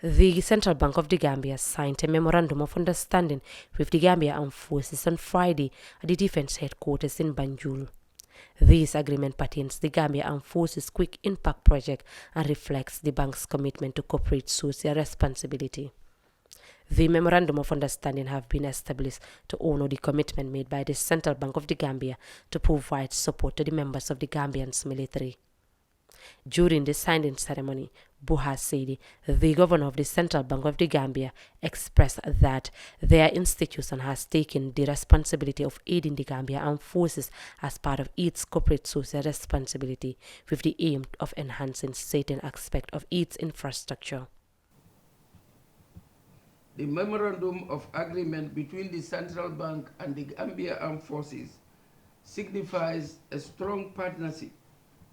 The Central Bank of the Gambia signed a memorandum of understanding with the Gambia Armed Forces on Friday at the Defense Headquarters in Banjul. This agreement pertains to the Gambia Armed Forces Quick Impact Project and reflects the bank's commitment to corporate social responsibility. The Memorandum of Understanding have been established to honor the commitment made by the Central Bank of the Gambia to provide support to the members of the Gambian's military. During the signing ceremony, Buha Sidi, the governor of the Central Bank of the Gambia, expressed that their institution has taken the responsibility of aiding the Gambia Armed Forces as part of its corporate social responsibility with the aim of enhancing certain aspects of its infrastructure. The Memorandum of Agreement between the Central Bank and the Gambia Armed Forces signifies a strong partnership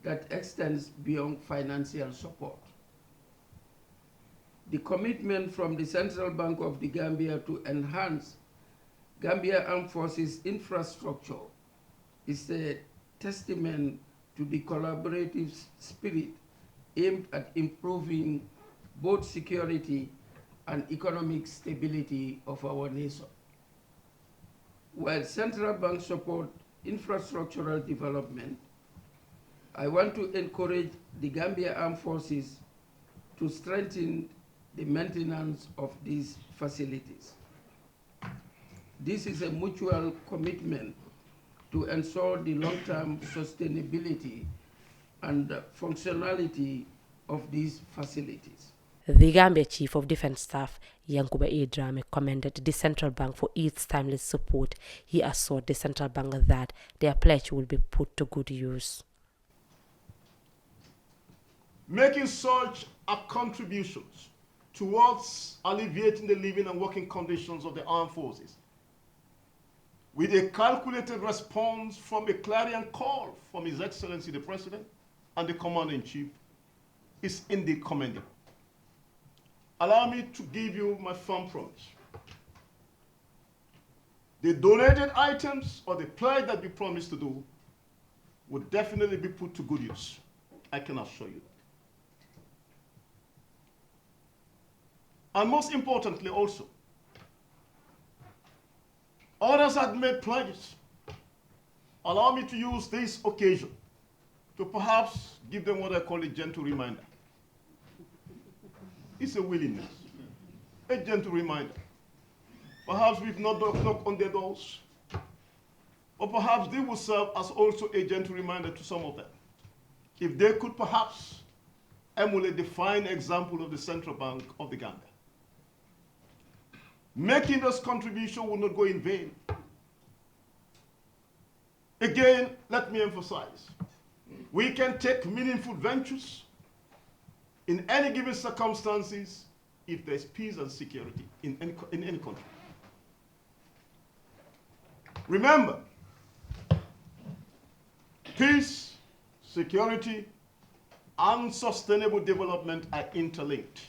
that extends beyond financial support. The commitment from the Central Bank of the Gambia to enhance Gambia Armed Forces infrastructure is a testament to the collaborative spirit aimed at improving both security and economic stability of our nation. While Central Bank support infrastructural development, I want to encourage the Gambia Armed Forces to strengthen the maintenance of these facilities. This is a mutual commitment to ensure the long-term sustainability and functionality of these facilities. The Gambia Chief of Defense Staff, Yankuba Edrame, commended the Central Bank for its timely support. He assured the Central Bank that their pledge will be put to good use. Making such a contributions towards alleviating the living and working conditions of the armed forces with a calculated response from a clarion call from His Excellency the President and the Commander-in-Chief is indeed commendable. Allow me to give you my firm promise. The donated items or the pledge that we promised to do would definitely be put to good use. I can assure you. And most importantly also, others had made pledges. Allow me to use this occasion to perhaps give them what I call a gentle reminder. It's a willingness, a gentle reminder. Perhaps we've not knocked on their doors, or perhaps they will serve as also a gentle reminder to some of them. If they could perhaps emulate the fine example of the Central Bank of the Gambia. Making this contribution will not go in vain. Again, let me emphasize, we can take meaningful ventures in any given circumstances if there's peace and security in any country. Remember, peace, security, and sustainable development are interlinked.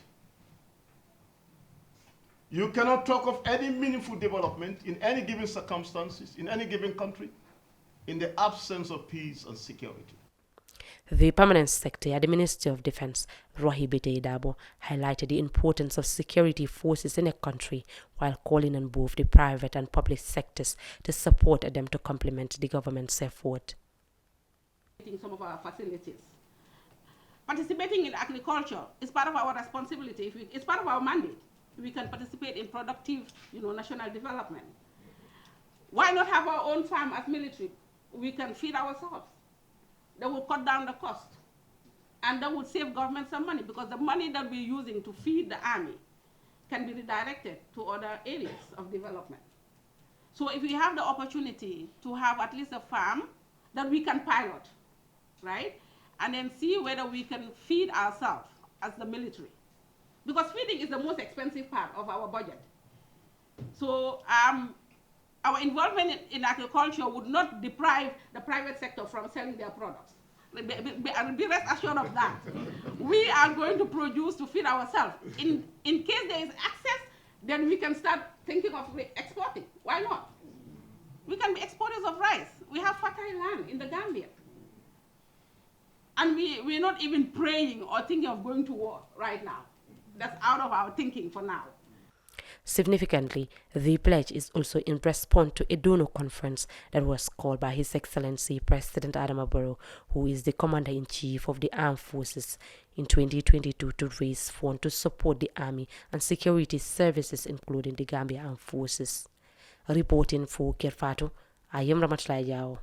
You cannot talk of any meaningful development in any given circumstances, in any given country, in the absence of peace and security. The Permanent Secretary at the Ministry of Defense, Rohi Bete-Dabo, highlighted the importance of security forces in a country while calling on both the private and public sectors to support them to complement the government's effort. Some of our facilities. Participating in agriculture is part of our responsibility. It's part of our mandate. We can participate in productive, national development. Why not have our own farm as military? We can feed ourselves. That will cut down the cost. And that will save government some money, because the money that we're using to feed the army can be redirected to other areas of development. So if we have the opportunity to have at least a farm that we can pilot, right? And then see whether we can feed ourselves as the military. Because feeding is the most expensive part of our budget. So our involvement in agriculture would not deprive the private sector from selling their products. Be rest assured of that. We are going to produce to feed ourselves. In case there is access, then we can start thinking of exporting. Why not? We can be exporters of rice. We have fertile land in the Gambia. And we're not even praying or thinking of going to war right now. that's out of our thinking for now. Significantly, the pledge is also in response to a donor conference that was called by His Excellency President Adama Barrow, who is the Commander-in-Chief of the Armed Forces, in 2022 to raise funds to support the Army and security services, including the Gambia Armed Forces. Reporting for Kerfato, I am Ramatulai Yao.